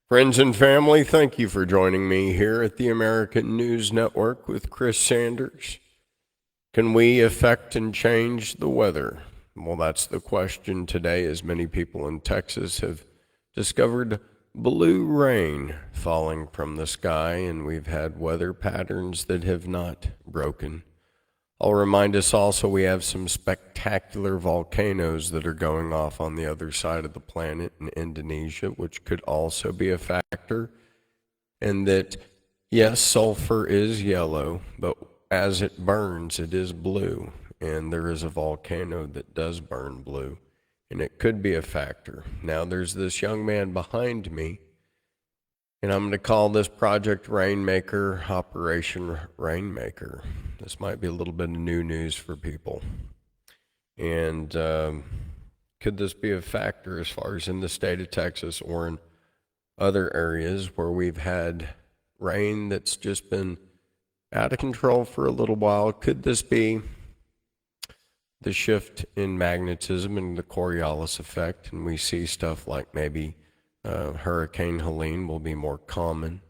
Friends and family, thank you for joining me here at the American News Network with Chris Sanders. Can we affect and change the weather? Well, that's the question today, as many people in Texas have discovered blue rain falling from the sky, and we've had weather patterns that have not broken. I'll remind us also we have some spectacular volcanoes that are going off on the other side of the planet in Indonesia, which could also be a factor. And that, yes, sulfur is yellow, but as it burns, it is blue. And there is a volcano that does burn blue, and it could be a factor. Now, there's this young man behind me, and I'm going to call this Project Rainmaker Operation Rainmaker. This might be a little bit of new news for people. And could this be a factor as far as in the state of Texas or in other areas where we've had rain that's just been out of control for a little while? Could this be the shift in magnetism and the Coriolis effect, and we see stuff like maybe Hurricane Helene will be more common,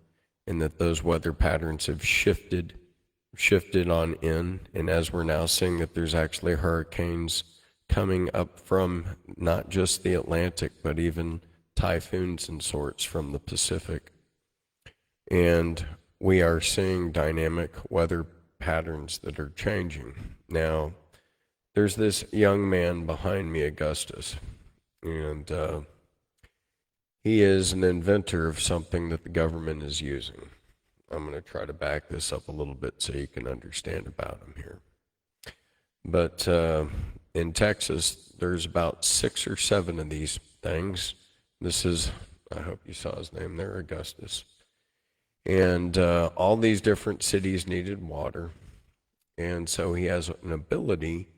and that those weather patterns have shifted on in, and as we're now seeing that there's actually hurricanes coming up from not just the Atlantic, but even typhoons and sorts from the Pacific. And we are seeing dynamic weather patterns that are changing. Now, there's this young man behind me, Augustus, and he is an inventor of something that the government is using. I'm going to try to back this up a little bit so you can understand about him here. But in Texas, there's about 6 or 7 of these things. This is, I hope you saw his name there, Augustus. And all these different cities needed water. And so he has an ability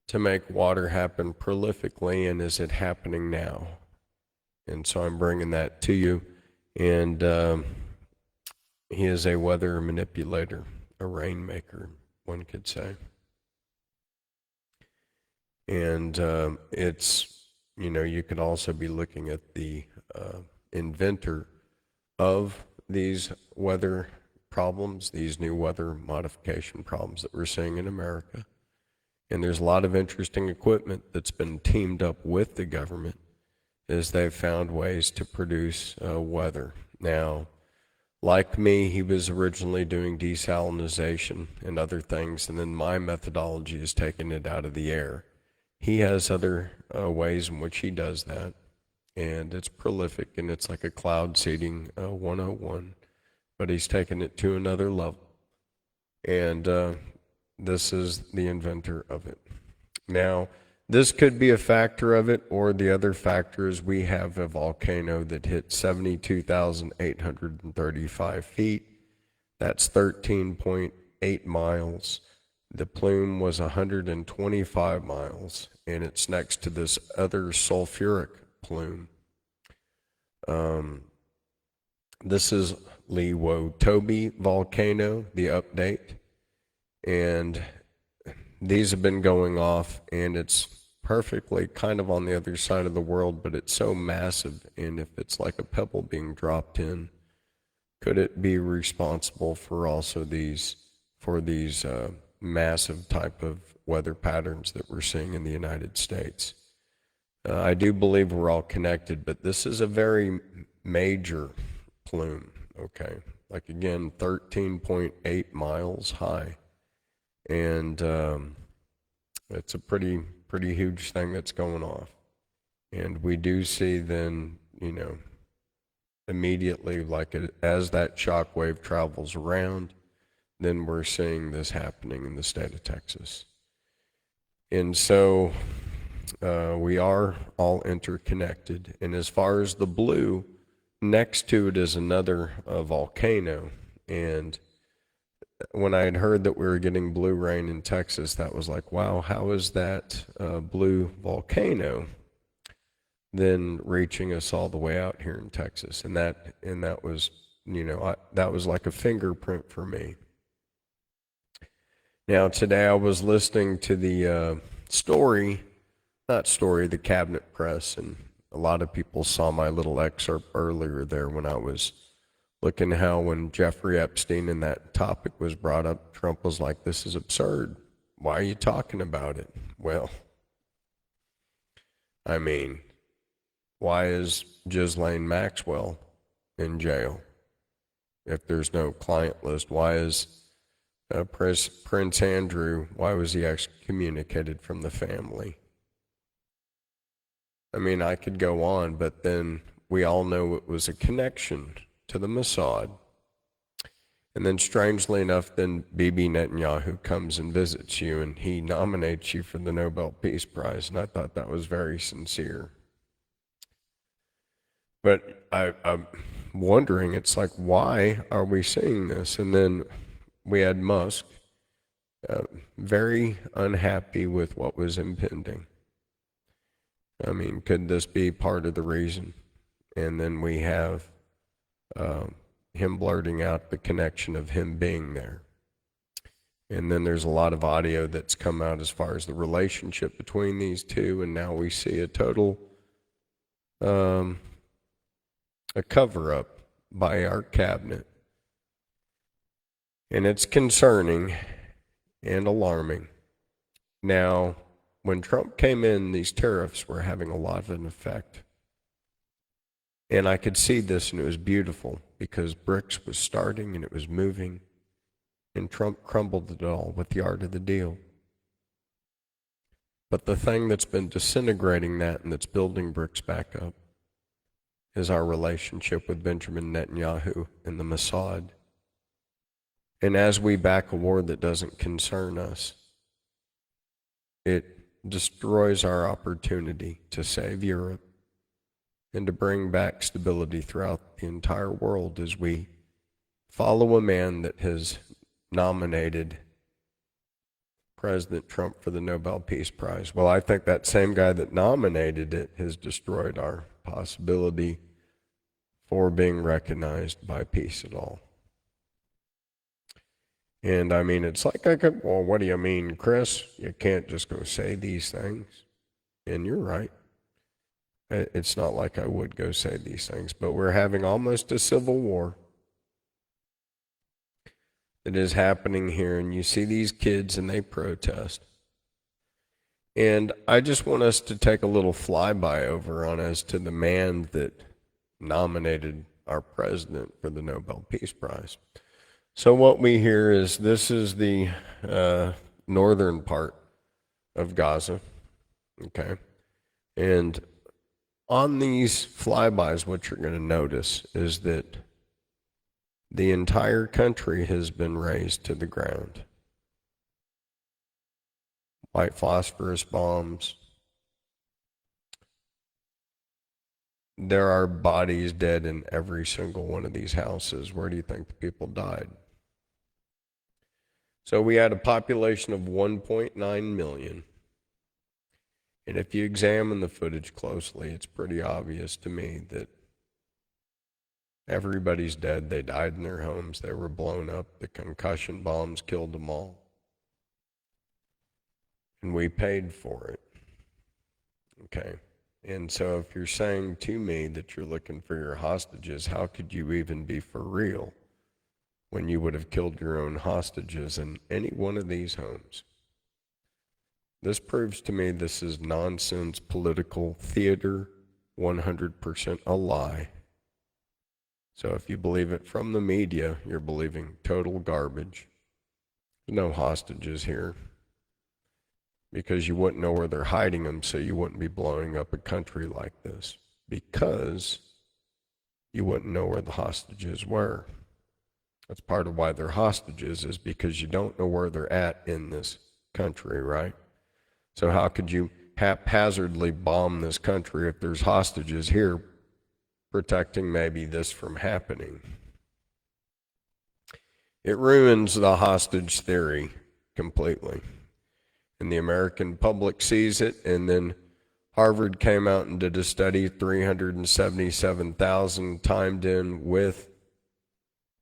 to make water happen prolifically, and is it happening now? And so I'm bringing that to you. And he is a weather manipulator, a rainmaker, one could say. And it's, you could also be looking at the inventor of these weather problems, these new weather modification problems that we're seeing in America. And there's a lot of interesting equipment that's been teamed up with the government as they've found ways to produce weather. Now, like me, he was originally doing desalination and other things, and then my methodology is taking it out of the air. He has other ways in which he does that, and it's prolific, and it's like a cloud seeding 101, but he's taken it to another level. And this is the inventor of it. Now, this could be a factor of it, or the other factor is we have a volcano that hit 72,835 feet. That's 13.8 miles. The plume was 125 miles, and it's next to this other sulfuric plume. This is Toby volcano, the update. And these have been going off, and it's perfectly kind of on the other side of the world, but it's so massive, and if it's like a pebble being dropped in, could it be responsible for also these massive type of weather patterns that we're seeing in the United States? I do believe we're all connected, but this is a very major plume, okay? Like, again, 13.8 miles high. And it's a pretty huge thing that's going off. And we do see then, immediately, like as that shock wave travels around, then we're seeing this happening in the state of Texas. And so we are all interconnected. And as far as the blue, next to it is another volcano. And when I had heard that we were getting blue rain in Texas, that was like, wow, how is that blue volcano then reaching us all the way out here in Texas? And that was, that was like a fingerprint for me. Now, today I was listening to the the Cabinet Press, and a lot of people saw my little excerpt earlier there when I was looking how when Jeffrey Epstein and that topic was brought up, Trump was like, this is absurd. Why are you talking about it? Well, I mean, why is Ghislaine Maxwell in jail if there's no client list? Why is Prince Andrew, why was he excommunicated from the family? I mean, I could go on, but then we all know it was a connection to the Mossad. And then strangely enough, then Bibi Netanyahu comes and visits you and he nominates you for the Nobel Peace Prize. And I thought that was very sincere. But I'm wondering, it's like, why are we seeing this? And then we had Musk, very unhappy with what was impending. I mean, could this be part of the reason? And then we have him blurting out the connection of him being there. And then there's a lot of audio that's come out as far as the relationship between these two, and now we see a total a cover-up by our cabinet. And it's concerning and alarming. Now, when Trump came in, these tariffs were having a lot of an effect. And I could see this, and it was beautiful, because BRICS was starting and it was moving, and Trump crumbled it all with the art of the deal. But the thing that's been disintegrating that and that's building BRICS back up is our relationship with Benjamin Netanyahu and the Mossad. And as we back a war that doesn't concern us, it destroys our opportunity to save Europe and to bring back stability throughout the entire world as we follow a man that has nominated President Trump for the Nobel Peace Prize. Well, I think that same guy that nominated it has destroyed our possibility for being recognized by peace at all. And I mean, it's like, well, what do you mean, Chris? You can't just go say these things. And you're right. It's not like I would go say these things, but we're having almost a civil war that is happening here, and you see these kids and they protest. And I just want us to take a little flyby over on as to the man that nominated our president for the Nobel Peace Prize. So what we hear is this is the northern part of Gaza, okay? And on these flybys, what you're going to notice is that the entire country has been razed to the ground. White phosphorus bombs. There are bodies dead in every single one of these houses. Where do you think the people died? So we had a population of 1.9 million. And if you examine the footage closely, it's pretty obvious to me that everybody's dead. They died in their homes. They were blown up. The concussion bombs killed them all. And we paid for it. Okay. And so if you're saying to me that you're looking for your hostages, how could you even be for real when you would have killed your own hostages in any one of these homes? This proves to me this is nonsense political theater, 100% a lie. So if you believe it from the media, you're believing total garbage. There's no hostages here, because you wouldn't know where they're hiding them, so you wouldn't be blowing up a country like this, because you wouldn't know where the hostages were. That's part of why they're hostages, is because you don't know where they're at in this country, right? So how could you haphazardly bomb this country if there's hostages here protecting maybe this from happening? It ruins the hostage theory completely. And the American public sees it, and then Harvard came out and did a study, 377,000 timed in with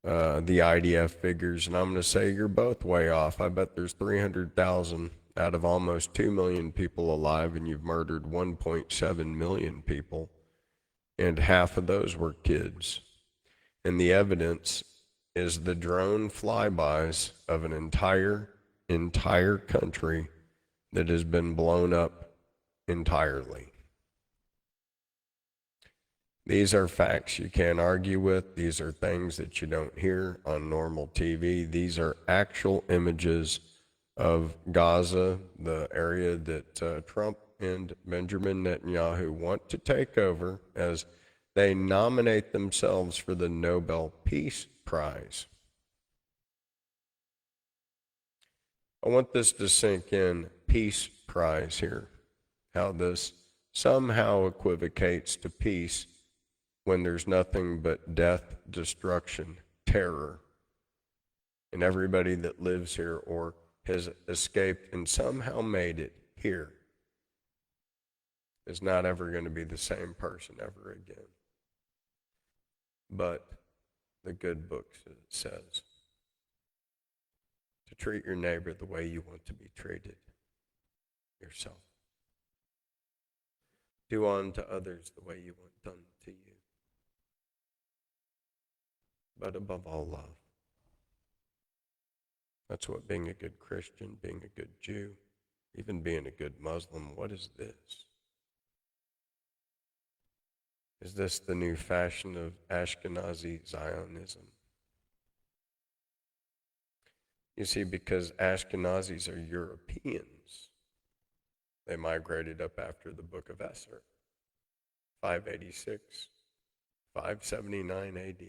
the IDF figures, and I'm going to say you're both way off. I bet there's 300,000 out of almost 2 million people alive, and you've murdered 1.7 million people and half of those were kids. And the evidence is the drone flybys of an entire country that has been blown up entirely. These are facts you can't argue with. These are things that you don't hear on normal TV. These are actual images of Gaza, the area that Trump and Benjamin Netanyahu want to take over as they nominate themselves for the Nobel Peace Prize. I want this to sink in, Peace Prize here, how this somehow equivocates to peace when there's nothing but death, destruction, terror, and everybody that lives here or has escaped and somehow made it here is not ever going to be the same person ever again. But the good book says to treat your neighbor the way you want to be treated yourself. Do unto others the way you want done to you. But above all, love. That's what being a good Christian, being a good Jew, even being a good Muslim, what is this? Is this the new fashion of Ashkenazi Zionism? You see, because Ashkenazis are Europeans, they migrated up after the book of Esther, 586, 579 AD.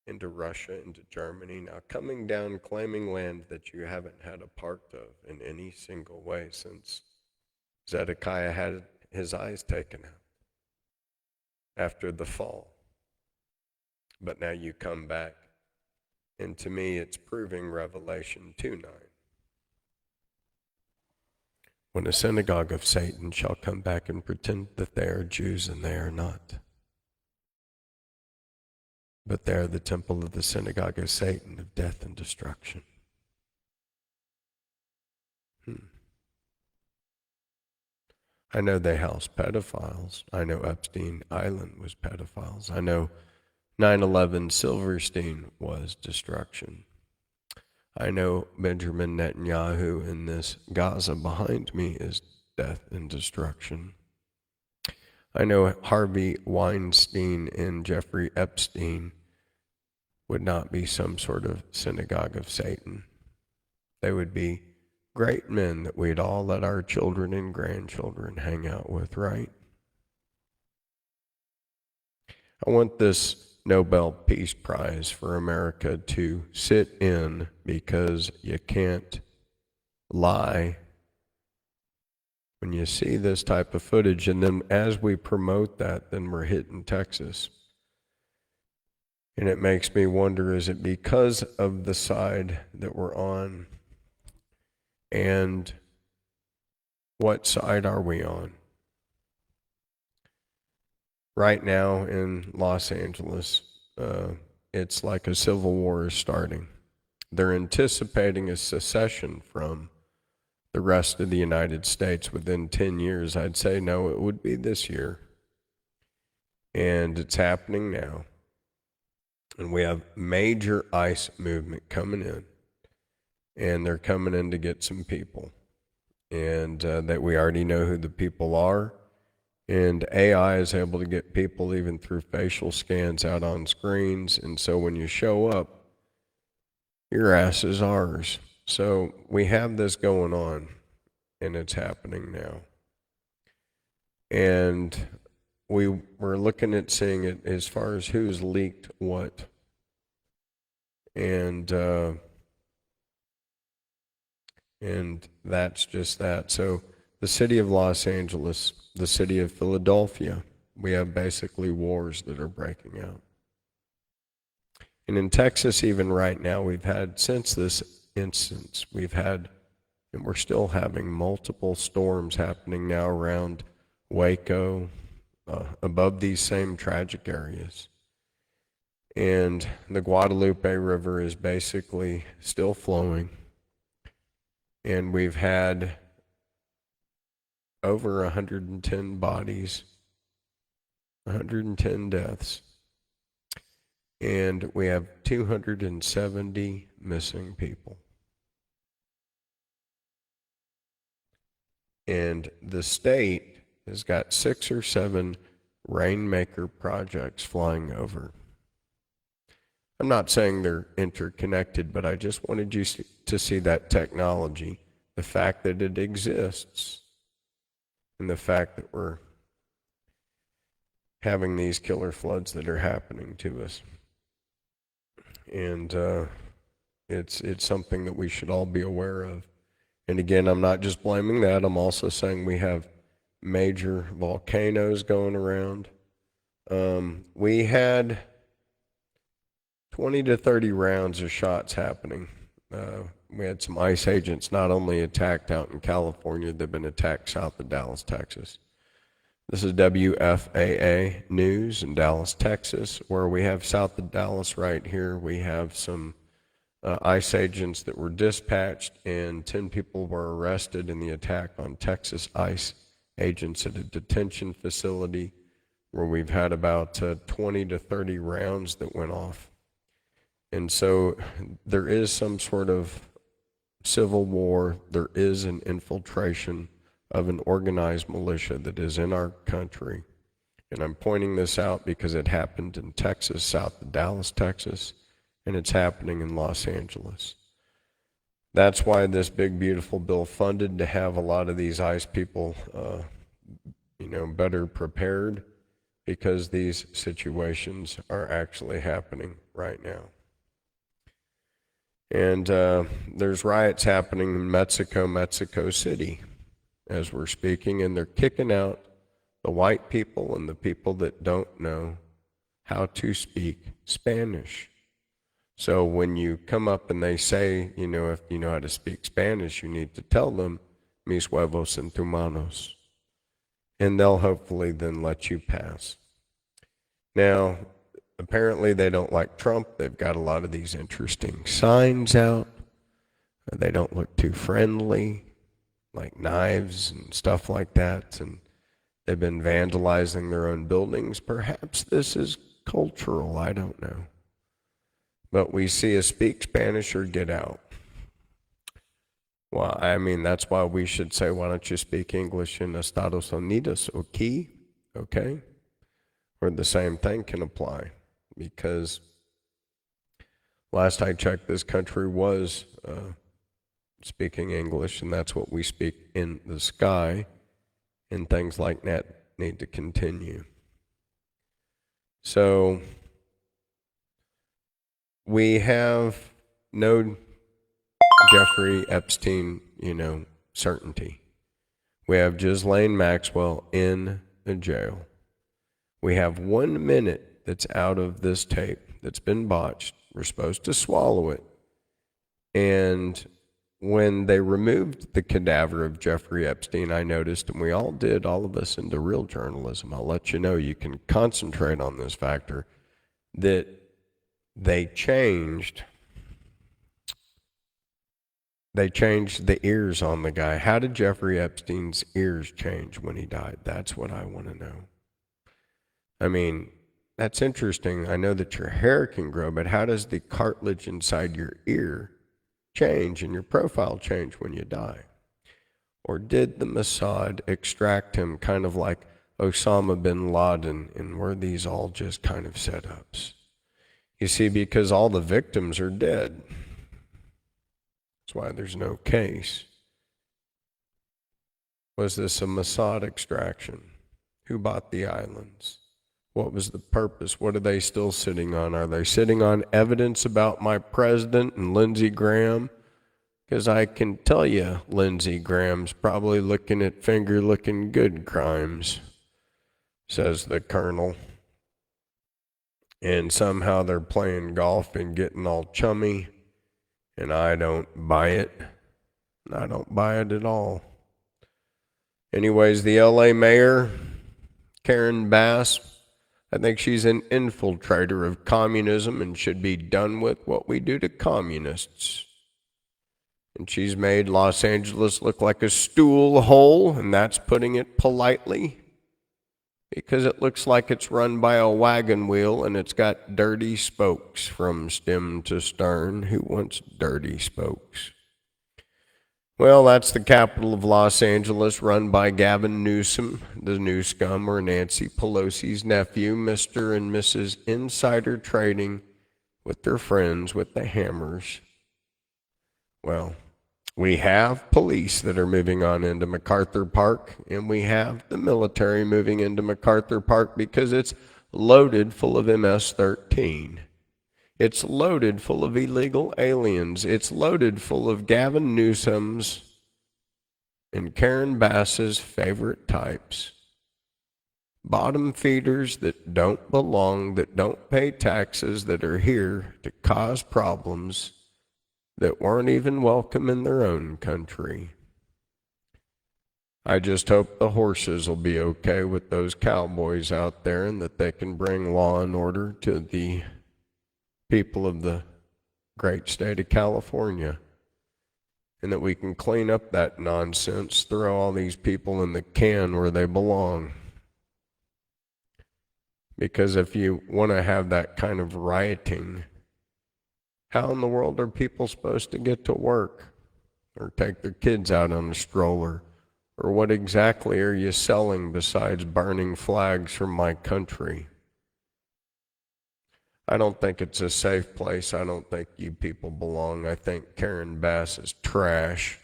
Into Russia, into Germany, now coming down, claiming land that you haven't had a part of in any single way since Zedekiah had his eyes taken out after the fall. But now you come back, and to me it's proving Revelation 2:9. When a synagogue of Satan shall come back and pretend that they are Jews and they are not, but they are the temple of the synagogue of Satan, of death and destruction. I know they house pedophiles. I know Epstein Island was pedophiles. I know 9/11 Silverstein was destruction. I know Benjamin Netanyahu in this Gaza behind me is death and destruction. I know Harvey Weinstein and Jeffrey Epstein would not be some sort of synagogue of Satan. They would be great men that we'd all let our children and grandchildren hang out with, right? I want this Nobel Peace Prize for America to sit in, because you can't lie when you see this type of footage. And then as we promote that, then we're hitting Texas. And it makes me wonder, is it because of the side that we're on? And what side are we on? Right now in Los Angeles, it's like a civil war is starting. They're anticipating a secession from the rest of the United States within 10 years. I'd say no, it would be this year. And it's happening now. And we have major ICE movement coming in. And they're coming in to get some people. And that we already know who the people are. And AI is able to get people even through facial scans out on screens. And so when you show up, your ass is ours. So we have this going on, and it's happening now. And we're looking at seeing it as far as who's leaked what. And that's just that. So the city of Los Angeles, the city of Philadelphia, we have basically wars that are breaking out. And in Texas, even right now, we've had, since this instance, we've had, and we're still having multiple storms happening now around Waco, above these same tragic areas. And the Guadalupe River is basically still flowing. And we've had over 110 bodies 110 deaths. And we have 270 missing people. And the state has got 6 or 7 Rainmaker projects flying over. I'm not saying they're interconnected, but I just wanted you to see that technology, the fact that it exists, and the fact that we're having these killer floods that are happening to us. And it's something that we should all be aware of. And again, I'm not just blaming that. I'm also saying we have major volcanoes going around. We had 20 to 30 rounds of shots happening. We had some ICE agents not only attacked out in California, they've been attacked south of Dallas, Texas. This is WFAA News in Dallas, Texas, where we have south of Dallas right here. We have some ICE agents that were dispatched, and 10 people were arrested in the attack on Texas ICE agents at a detention facility where we've had about 20 to 30 rounds that went off. And so there is some sort of civil war. There is an infiltration of an organized militia that is in our country. And I'm pointing this out because it happened in Texas, south of Dallas, Texas, and it's happening in Los Angeles. That's why this big, beautiful bill funded to have a lot of these ICE people, better prepared, because these situations are actually happening right now. And there's riots happening in Mexico City as we're speaking, and they're kicking out the white people and the people that don't know how to speak Spanish. So when you come up and they say, if you know how to speak Spanish, you need to tell them, mis huevos en tu manos. And they'll hopefully then let you pass. Now, apparently they don't like Trump. They've got a lot of these interesting signs out. They don't look too friendly, like knives and stuff like that. And they've been vandalizing their own buildings. Perhaps this is cultural, I don't know. But we see a speak Spanish or get out. Well, that's why we should say, why don't you speak English in Estados Unidos, okay? Or the same thing can apply. Because last I checked, this country was speaking English, and that's what we speak in the sky, and things like that need to continue. So we have no Jeffrey Epstein, certainty. We have Ghislaine Maxwell in a jail. We have 1 minute that's out of this tape that's been botched. We're supposed to swallow it. And when they removed the cadaver of Jeffrey Epstein, I noticed, and we all did, all of us into real journalism, I'll let you know, you can concentrate on this factor, that they changed the ears on the guy. How did Jeffrey Epstein's ears change when he died? That's what I want to know. That's interesting. I know that your hair can grow, but how does the cartilage inside your ear change and your profile change when you die? Or did the Mossad extract him kind of like Osama bin Laden, and were these all just kind of setups? You see, because all the victims are dead. That's why there's no case. Was this a Mossad extraction? Who bought the islands? What was the purpose? What are they still sitting on? Are they sitting on evidence about my president and Lindsey Graham? Because I can tell you, Lindsey Graham's probably looking at finger-looking good crimes, says the colonel. And somehow they're playing golf and getting all chummy, and I don't buy it. I don't buy it at all. Anyways, the LA mayor, Karen Bass, I think she's an infiltrator of communism and should be done with what we do to communists. And she's made Los Angeles look like a stool hole, and that's putting it politely, because it looks like it's run by a wagon wheel and it's got dirty spokes from stem to stern. Who wants dirty spokes? Well, that's the capital of Los Angeles, run by Gavin Newsom, the new scum, or Nancy Pelosi's nephew, Mr. and Mrs. Insider Trading with their friends with the hammers. Well, we have police that are moving on into MacArthur Park, and we have the military moving into MacArthur Park because it's loaded full of MS-13. It's loaded full of illegal aliens. It's loaded full of Gavin Newsom's and Karen Bass's favorite types. Bottom feeders that don't belong, that don't pay taxes, that are here to cause problems, that weren't even welcome in their own country. I just hope the horses will be okay with those cowboys out there and that they can bring law and order to the people of the great state of California, and that we can clean up that nonsense, throw all these people in the can where they belong. Because if you want to have that kind of rioting, how in the world are people supposed to get to work or take their kids out on a stroller? Or what exactly are you selling besides burning flags from my country? I don't think it's a safe place. I don't think you people belong. I think Karen Bass is trash.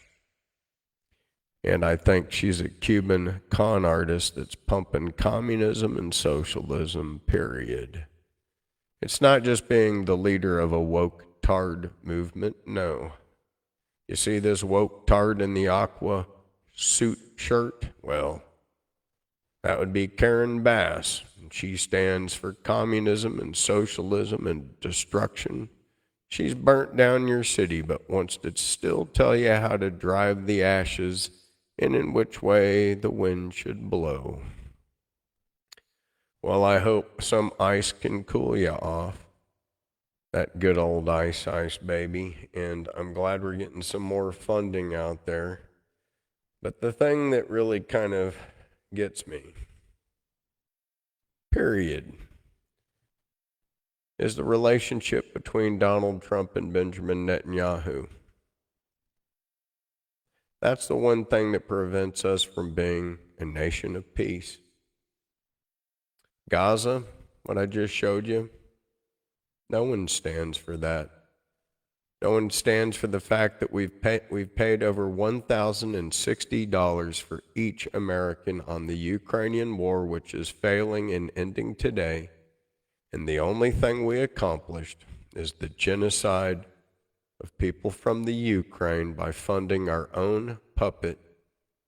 And I think she's a Cuban con artist that's pumping communism and socialism, period. It's not just being the leader of a woke tard movement, no. You see this woke tard in the aqua suit shirt? Well, that would be Karen Bass. And she stands for communism and socialism and destruction. She's burnt down your city, but wants to still tell you how to drive the ashes and in which way the wind should blow. Well, I hope some ice can cool you off. That good old ice, baby. And I'm glad we're getting some more funding out there. But the thing that really kind of gets me, period, is the relationship between Donald Trump and Benjamin Netanyahu. That's the one thing that prevents us from being a nation of peace. Gaza, what I just showed you, no one stands for that. No one stands for the fact that we've paid over $1,060 for each American on the Ukrainian war, which is failing and ending today. And the only thing we accomplished is the genocide of people from the Ukraine by funding our own puppet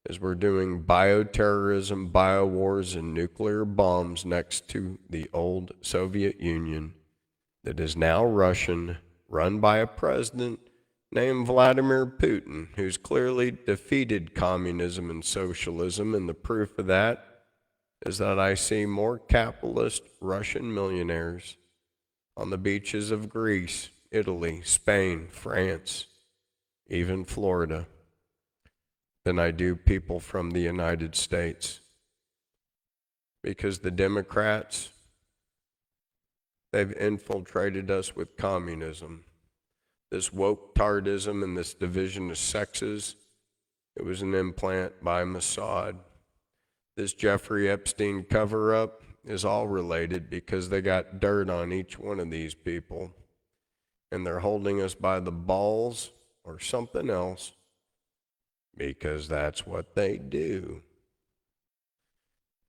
as we're doing bioterrorism, biowars, and nuclear bombs next to the old Soviet Union that is now Russian, run by a president named Vladimir Putin, who's clearly defeated communism and socialism, and the proof of that is that I see more capitalist Russian millionaires on the beaches of Greece, Italy, Spain, France, even Florida, than I do people from the United States. Because the Democrats, they've infiltrated us with communism. This woke tardism and this division of sexes, it was an implant by Mossad. This Jeffrey Epstein cover-up is all related because they got dirt on each one of these people. And they're holding us by the balls or something else because that's what they do.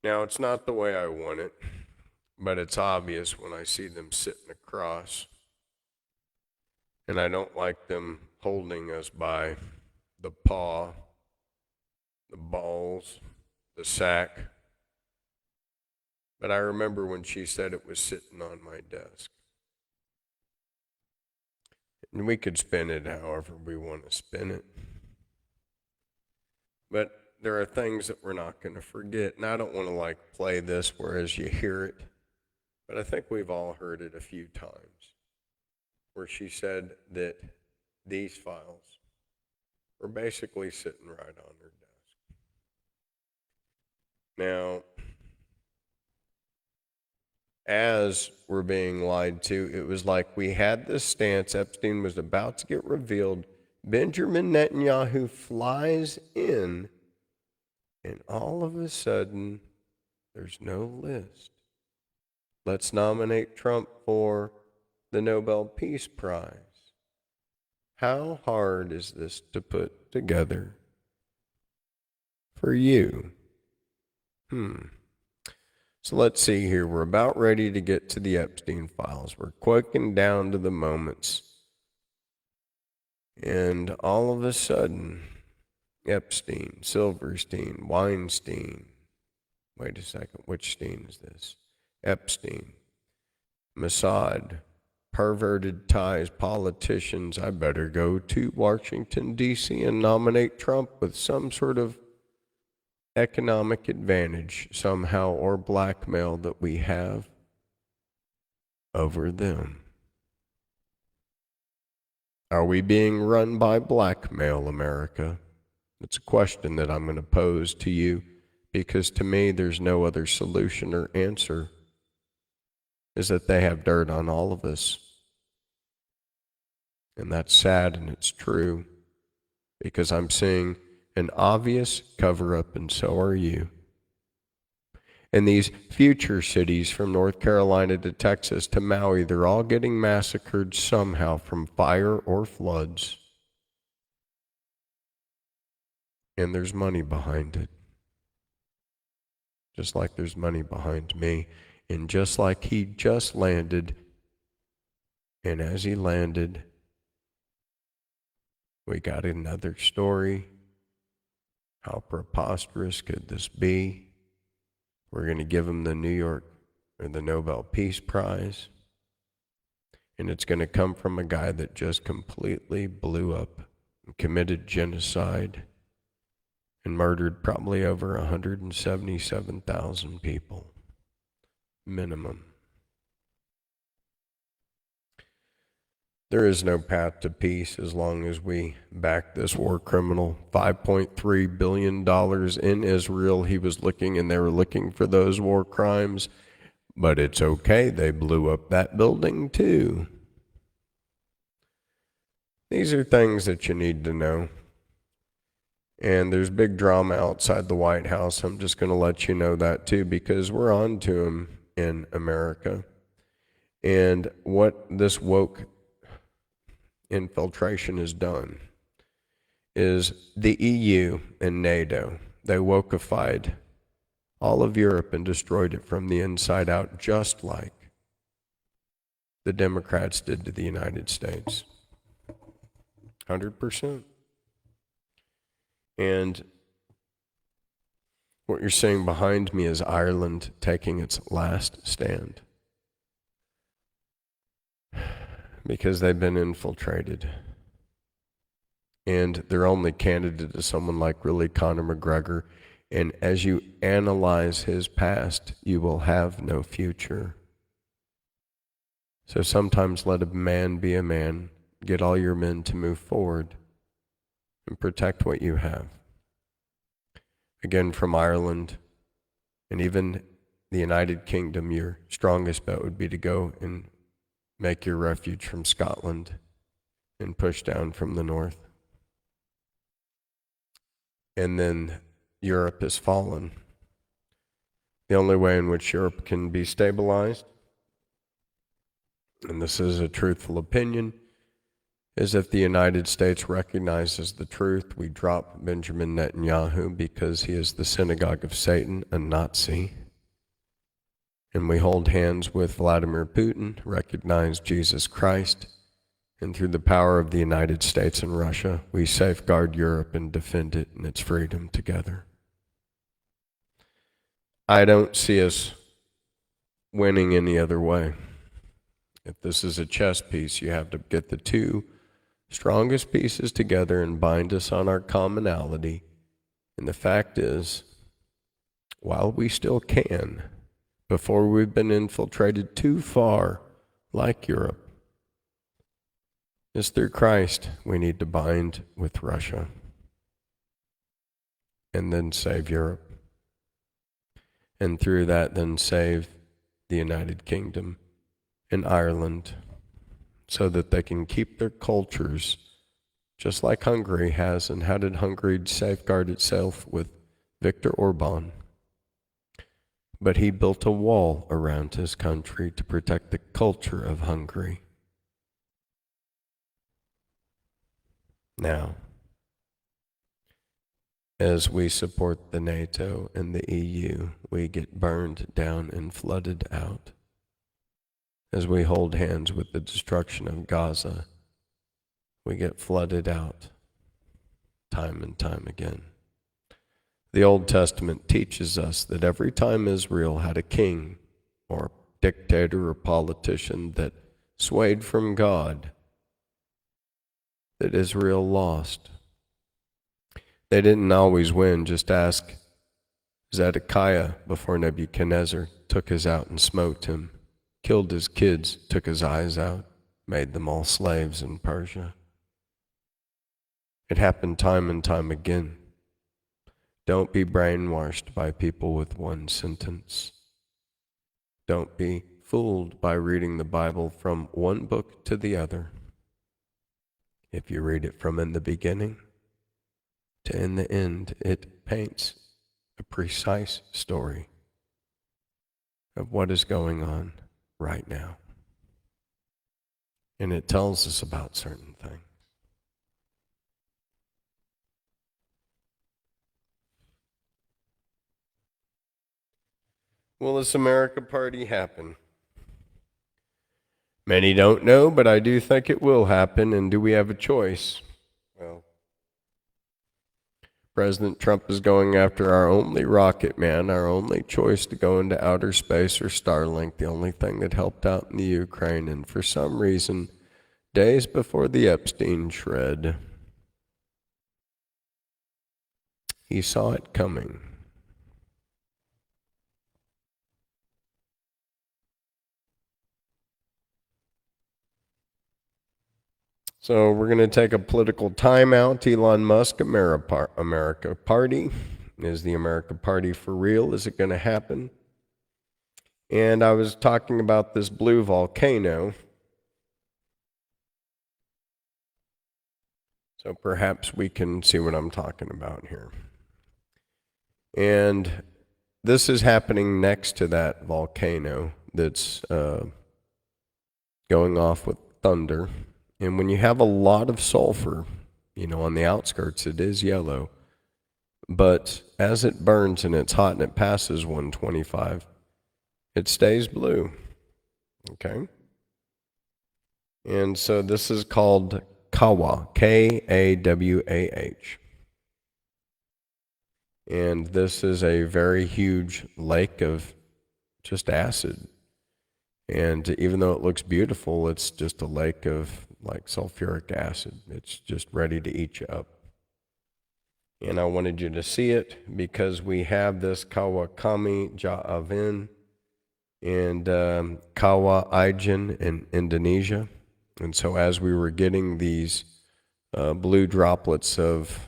Now, it's not the way I want it, but it's obvious when I see them sitting across. And I don't like them holding us by the paw, the balls, the sack. But I remember when she said it was sitting on my desk. And we could spin it however we want to spin it. But there are things that we're not going to forget. And I don't want to play this whereas you hear it. But I think we've all heard it a few times. Where she said that these files were basically sitting right on her desk. Now, as we're being lied to. It was like we had this stance. Epstein was about to get revealed. Benjamin Netanyahu flies in, and all of a sudden, there's no list. Let's nominate Trump for the Nobel Peace Prize. How hard is this to put together for you? So let's see here. We're about ready to get to the Epstein files. We're quaking down to the moments. And all of a sudden, Epstein, Silverstein, Weinstein. Wait a second. Which Stein is this? Epstein, Mossad, perverted ties, politicians. I better go to Washington, D.C. and nominate Trump with some sort of economic advantage somehow or blackmail that we have over them. Are we being run by blackmail, America? It's a question that I'm going to pose to you because to me there's no other solution or answer, is that they have dirt on all of us. And that's sad and it's true because I'm seeing an obvious cover-up, and so are you. And these future cities from North Carolina to Texas to Maui, they're all getting massacred somehow from fire or floods. And there's money behind it. Just like there's money behind me. And just like he just landed, and as he landed, we got another story. How preposterous could this be? We're going to give him the the Nobel Peace Prize. And it's going to come from a guy that just completely blew up and committed genocide and murdered probably over 177,000 people. Minimum. There is no path to peace as long as we back this war criminal. $5.3 billion in Israel. He was looking, and they were looking for those war crimes. But it's okay. They blew up that building too. These are things that you need to know. And there's big drama outside the White House. I'm just going to let you know that too, because we're on to them in America. And what this woke infiltration has done is the EU and NATO, they wokeified all of Europe and destroyed it from the inside out, just like the Democrats did to the United States. 100%. And what you're seeing behind me is Ireland taking its last stand. Because they've been infiltrated. And their only candidate is someone like really Conor McGregor. And as you analyze his past, you will have no future. So sometimes let a man be a man. Get all your men to move forward and protect what you have. Again, from Ireland and even the United Kingdom, your strongest bet would be to go and make your refuge from Scotland and push down from the north. And then Europe has fallen. The only way in which Europe can be stabilized, and this is a truthful opinion, is if the United States recognizes the truth. We drop Benjamin Netanyahu because he is the synagogue of Satan, a Nazi. And we hold hands with Vladimir Putin, recognize Jesus Christ, and through the power of the United States and Russia, we safeguard Europe and defend it and its freedom together. I don't see us winning any other way. If this is a chess piece, you have to get the two strongest pieces together and bind us on our commonality. And the fact is, while we still can, before we've been infiltrated too far, like Europe, is through Christ we need to bind with Russia and then save Europe. And through that then save the the United Kingdom and Ireland so that they can keep their cultures just like Hungary has. And how did Hungary safeguard itself? With Viktor Orban. But he built a wall around his country to protect the culture of Hungary. Now, as we support the NATO and the EU, we get burned down and flooded out. As we hold hands with the destruction of Gaza, we get flooded out time and time again. The Old Testament teaches us that every time Israel had a king or dictator or politician that swayed from God, that Israel lost. They didn't always win. Just ask Zedekiah before Nebuchadnezzar took us out and smote him, killed his kids, took his eyes out, made them all slaves in Persia. It happened time and time again. Don't be brainwashed by people with one sentence. Don't be fooled by reading the Bible from one book to the other. If you read it from in the beginning to in the end, it paints a precise story of what is going on right now. And it tells us about certain things. Will this America party happen? Many don't know, but I do think it will happen. And do we have a choice? Well, President Trump is going after our only rocket man, our only choice to go into outer space, or Starlink, the only thing that helped out in the Ukraine. And for some reason, days before the Epstein shred, he saw it coming. So we're going to take a political timeout. Elon Musk, America Party. Is the America Party for real? Is it going to happen? And I was talking about this blue volcano. So perhaps we can see what I'm talking about here. And this is happening next to that volcano that's going off with thunder. And when you have a lot of sulfur, on the outskirts, it is yellow. But as it burns and it's hot and it passes 125, it stays blue. Okay? And so this is called Kawah, Kawah. And this is a very huge lake of just acid. And even though it looks beautiful, it's just a lake of like sulfuric acid. It's just ready to eat you up. And I wanted you to see it because we have this Kawah Kami Ja'avin and Kawah Ijen in Indonesia. And so as we were getting these blue droplets of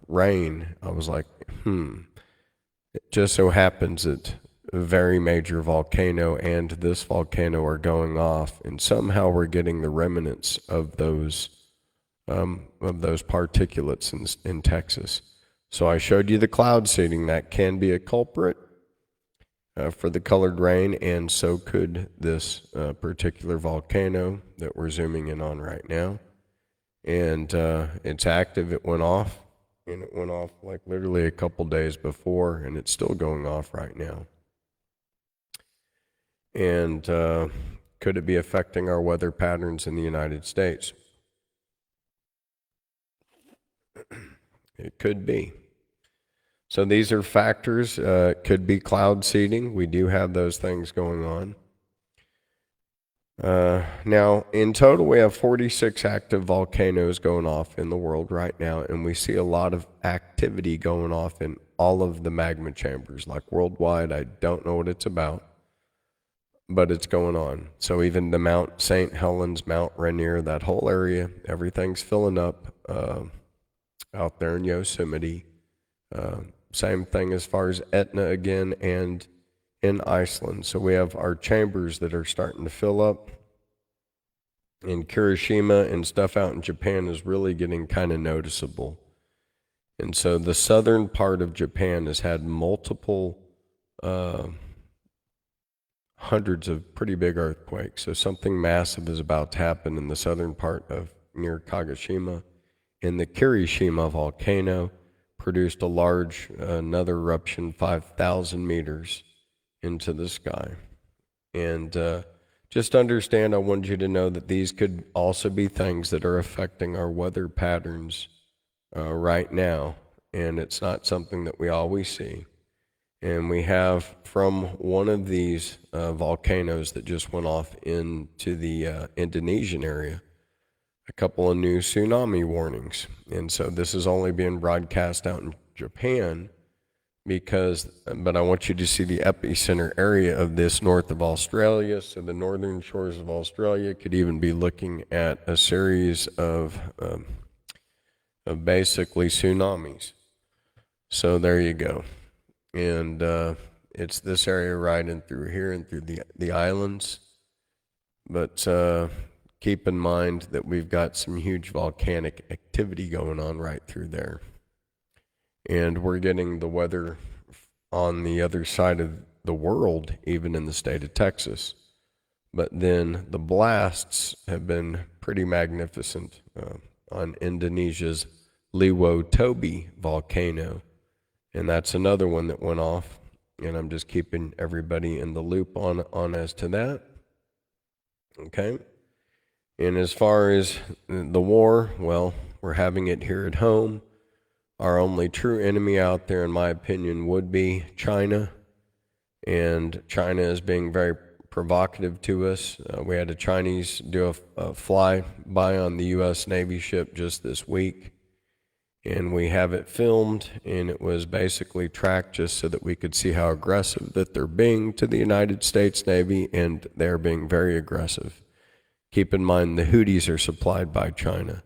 rain, I was like, It just so happens that a very major volcano and this volcano are going off, and somehow we're getting the remnants of those particulates in Texas. So I showed you the cloud seeding. That can be a culprit for the colored rain, and so could this particular volcano that we're zooming in on right now. And it's active. It went off, and it went off like literally a couple days before, and it's still going off right now. And could it be affecting our weather patterns in the United States? It could be. So these are factors. Could be cloud seeding. We do have those things going on. Now, in total, we have 46 active volcanoes going off in the world right now, and we see a lot of activity going off in all of the magma chambers, like worldwide. I don't know what it's about, but it's going on. So even the Mount St. Helens, Mount Rainier, that whole area, everything's filling up out there in Yosemite. Same thing as far as Etna again, and in Iceland. So we have our chambers that are starting to fill up. And Kirishima and stuff out in Japan is really getting kind of noticeable. And so the southern part of Japan has had multiple hundreds of pretty big earthquakes. So something massive is about to happen in the southern part of near Kagoshima. And the Kirishima volcano produced a large, another eruption 5,000 meters into the sky. And just understand, I want you to know that these could also be things that are affecting our weather patterns right now. And it's not something that we always see. And we have from one of these volcanoes that just went off into the Indonesian area, a couple of new tsunami warnings. And so this is only being broadcast out in Japan but I want you to see the epicenter area of this north of Australia. So the northern shores of Australia could even be looking at a series of basically tsunamis. So there you go. And it's this area right in through here and through the islands. But keep in mind that we've got some huge volcanic activity going on right through there. And we're getting the weather on the other side of the world, even in the state of Texas. But then the blasts have been pretty magnificent on Indonesia's Lewo-Tobi volcano. And that's another one that went off. And I'm just keeping everybody in the loop on as to that. Okay? And as far as the war, well, we're having it here at home. Our only true enemy out there, in my opinion, would be China. And China is being very provocative to us. We had a Chinese do a fly-by on the U.S. Navy ship just this week. And we have it filmed, and it was basically tracked just so that we could see how aggressive that they're being to the United States Navy, and they're being very aggressive. Keep in mind the Houthis are supplied by China.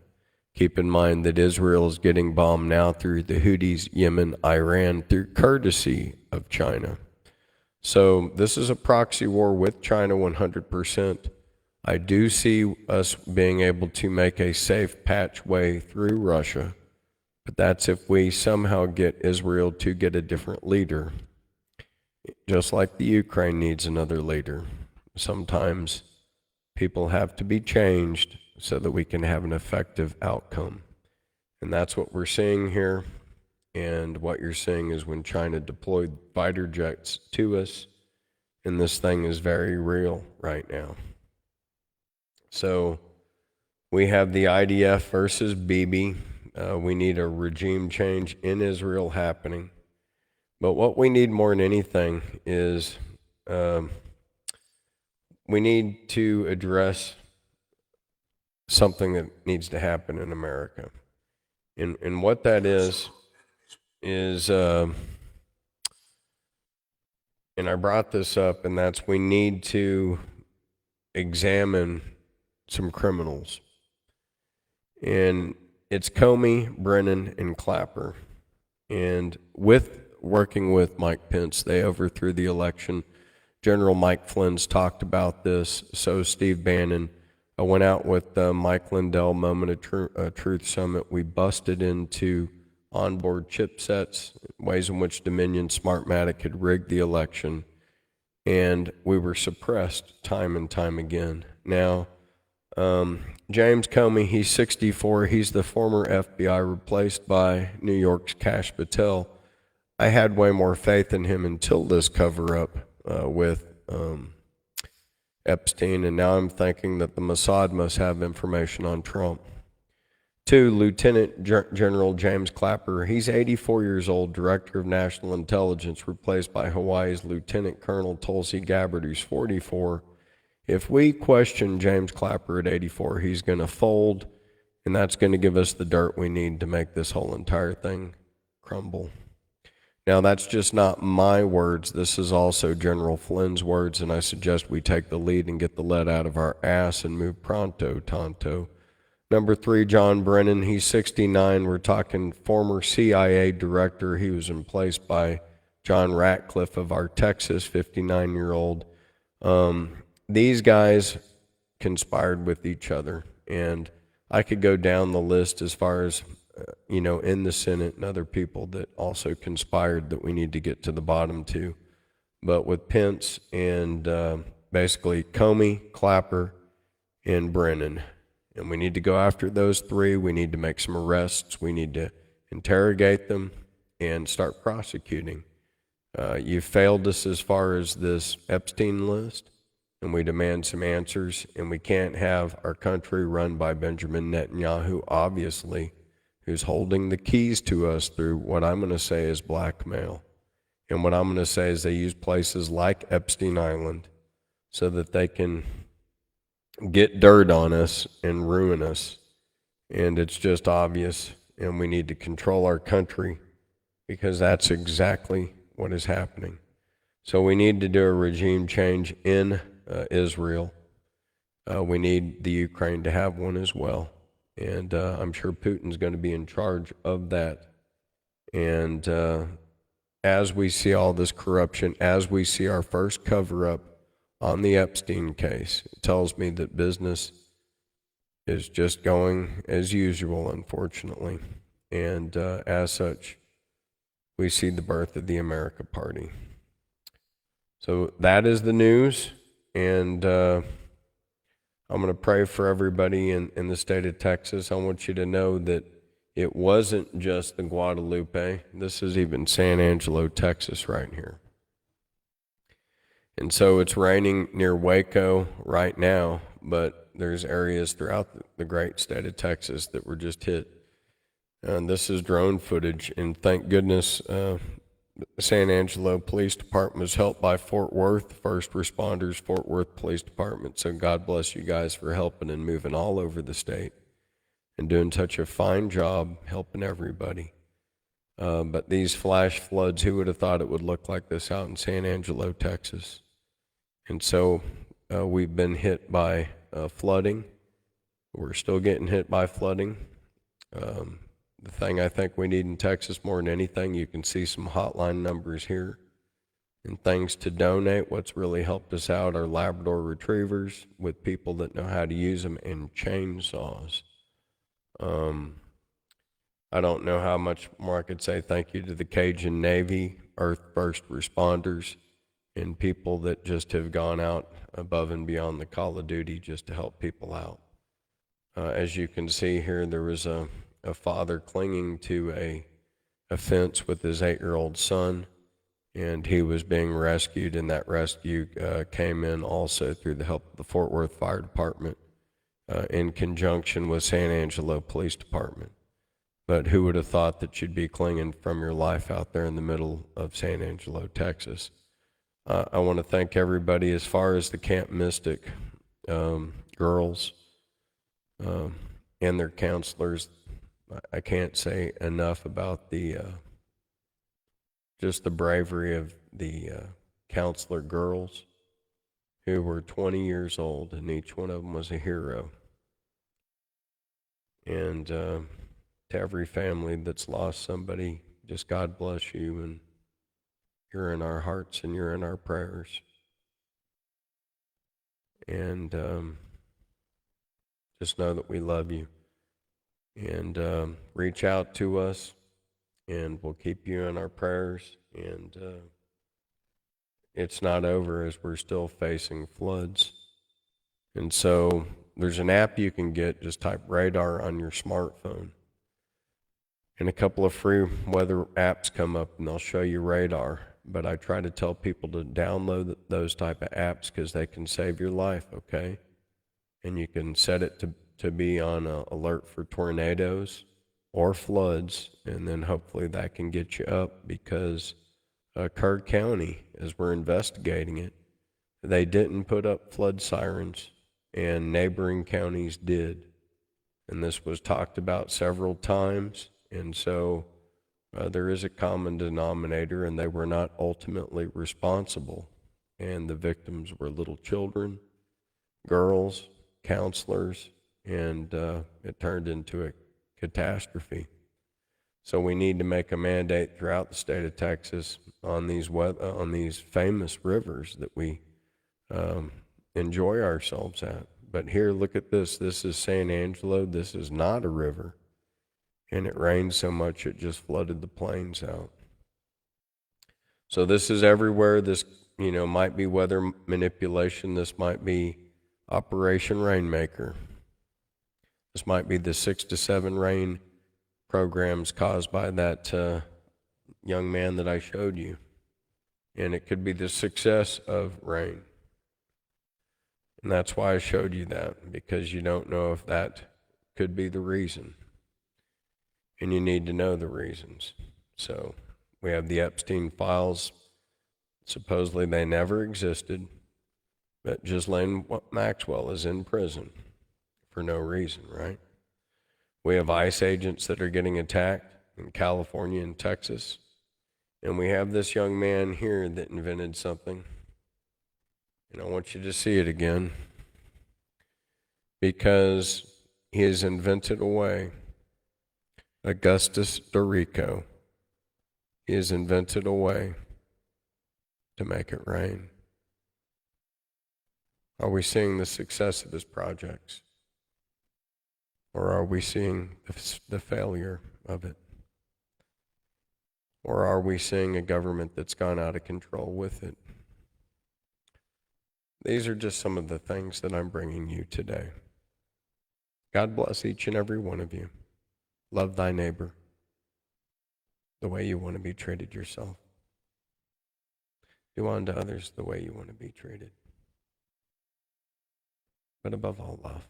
Keep in mind that Israel is getting bombed now through the Houthis, Yemen, Iran, through courtesy of China. So this is a proxy war with China 100%. I do see us being able to make a safe patchway through Russia, but that's if we somehow get Israel to get a different leader. Just like the Ukraine needs another leader. Sometimes people have to be changed so that we can have an effective outcome. And that's what we're seeing here. And what you're seeing is when China deployed fighter jets to us, and this thing is very real right now. So we have the IDF versus Bibi. We need a regime change in Israel happening. But what we need more than anything is we need to address something that needs to happen in America. And what that is, and I brought this up, and that's we need to examine some criminals. And it's Comey, Brennan, and Clapper. And working with Mike Pence, they overthrew the election. General Mike Flynn's talked about this, so Steve Bannon. I went out with Mike Lindell, Moment of Truth Summit. We busted into onboard chipsets, ways in which Dominion Smartmatic had rigged the election, and we were suppressed time and time again. Now, James Comey, he's 64. He's the former FBI replaced by New York's Kash Patel. I had way more faith in him until this cover-up with Epstein, and now I'm thinking that the Mossad must have information on Trump. 2, Lieutenant General James Clapper. He's 84 years old, Director of National Intelligence, replaced by Hawaii's Lieutenant Colonel Tulsi Gabbard, who's 44. If we question James Clapper at 84, he's going to fold, and that's going to give us the dirt we need to make this whole entire thing crumble. Now, that's just not my words. This is also General Flynn's words, and I suggest we take the lead and get the lead out of our ass and move pronto, tonto. Number 3, John Brennan. He's 69. We're talking former CIA director. He was replaced by John Ratcliffe of our Texas, 59-year-old. These guys conspired with each other, and I could go down the list as far as, in the Senate and other people that also conspired that we need to get to the bottom to. But with Pence and basically Comey, Clapper, and Brennan, and we need to go after those three. We need to make some arrests. We need to interrogate them and start prosecuting. You failed us as far as this Epstein list, and we demand some answers, and we can't have our country run by Benjamin Netanyahu, obviously, who's holding the keys to us through what I'm going to say is blackmail. And what I'm going to say is they use places like Epstein Island so that they can get dirt on us and ruin us. And it's just obvious, and we need to control our country because that's exactly what is happening. So we need to do a regime change in Israel. We need the Ukraine to have one as well. And I'm sure Putin's going to be in charge of that. And as we see all this corruption, as we see our first cover-up on the Epstein case, it tells me that business is just going as usual, unfortunately. And as such, we see the birth of the America Party. So that is the news, and I'm going to pray for everybody in the state of Texas. I want you to know that it wasn't just the Guadalupe. This is even San Angelo, Texas, right here. And so it's raining near Waco right now, but there's areas throughout the great state of Texas that were just hit. And this is drone footage, and thank goodness San Angelo Police Department was helped by Fort Worth, first responders, Fort Worth Police Department. So God bless you guys for helping and moving all over the state and doing such a fine job helping everybody. But these flash floods, who would have thought it would look like this out in San Angelo, Texas? And so we've been hit by flooding. We're still getting hit by flooding. The thing I think we need in Texas more than anything, you can see some hotline numbers here and things to donate. What's really helped us out are Labrador retrievers with people that know how to use them, and chainsaws. I don't know how much more I could say. Thank you to the Cajun Navy, Earth First responders, and people that just have gone out above and beyond the call of duty just to help people out. As you can see here, there was a father clinging to a fence with his 8-year-old son, and he was being rescued, and that rescue came in also through the help of the Fort Worth Fire Department in conjunction with San Angelo Police Department. But who would have thought that you'd be clinging from your life out there in the middle of San Angelo, Texas? I want to thank everybody. As far as the Camp Mystic girls and their counselors, I can't say enough about just the bravery of the counselor girls who were 20 years old, and each one of them was a hero. And to every family that's lost somebody, just God bless you, and you're in our hearts and you're in our prayers. And just know that we love you. And reach out to us, and we'll keep you in our prayers. And it's not over, as we're still facing floods. And so there's an app you can get. Just type radar on your smartphone, and a couple of free weather apps come up, and they'll show you radar. But I try to tell people to download those type of apps because they can save your life, okay? And you can set it to be on alert for tornadoes or floods, and then hopefully that can get you up, because Kerr County, as we're investigating it, they didn't put up flood sirens, and neighboring counties did. And this was talked about several times, and so there is a common denominator, and they were not ultimately responsible. And the victims were little children, girls, counselors, and it turned into a catastrophe. So we need to make a mandate throughout the state of Texas on these famous rivers that we enjoy ourselves at. But here, look at this. This is San Angelo. This is not a river. And it rained so much it just flooded the plains out. So this is everywhere. This, might be weather manipulation. This might be Operation Rainmaker. This might be the 6 to 7 rain programs caused by that young man that I showed you. And it could be the success of rain. And that's why I showed you that, because you don't know if that could be the reason. And you need to know the reasons. So we have the Epstein files. Supposedly they never existed, but Ghislaine Maxwell is in prison for no reason, right? We have ICE agents that are getting attacked in California and Texas. And we have this young man here that invented something. And I want you to see it again, because he has invented a way. Augustus Dorico. He has invented a way to make it rain. Are we seeing the success of his projects? Or are we seeing the failure of it? Or are we seeing a government that's gone out of control with it? These are just some of the things that I'm bringing you today. God bless each and every one of you. Love thy neighbor the way you want to be treated yourself. Do unto others the way you want to be treated. But above all, love.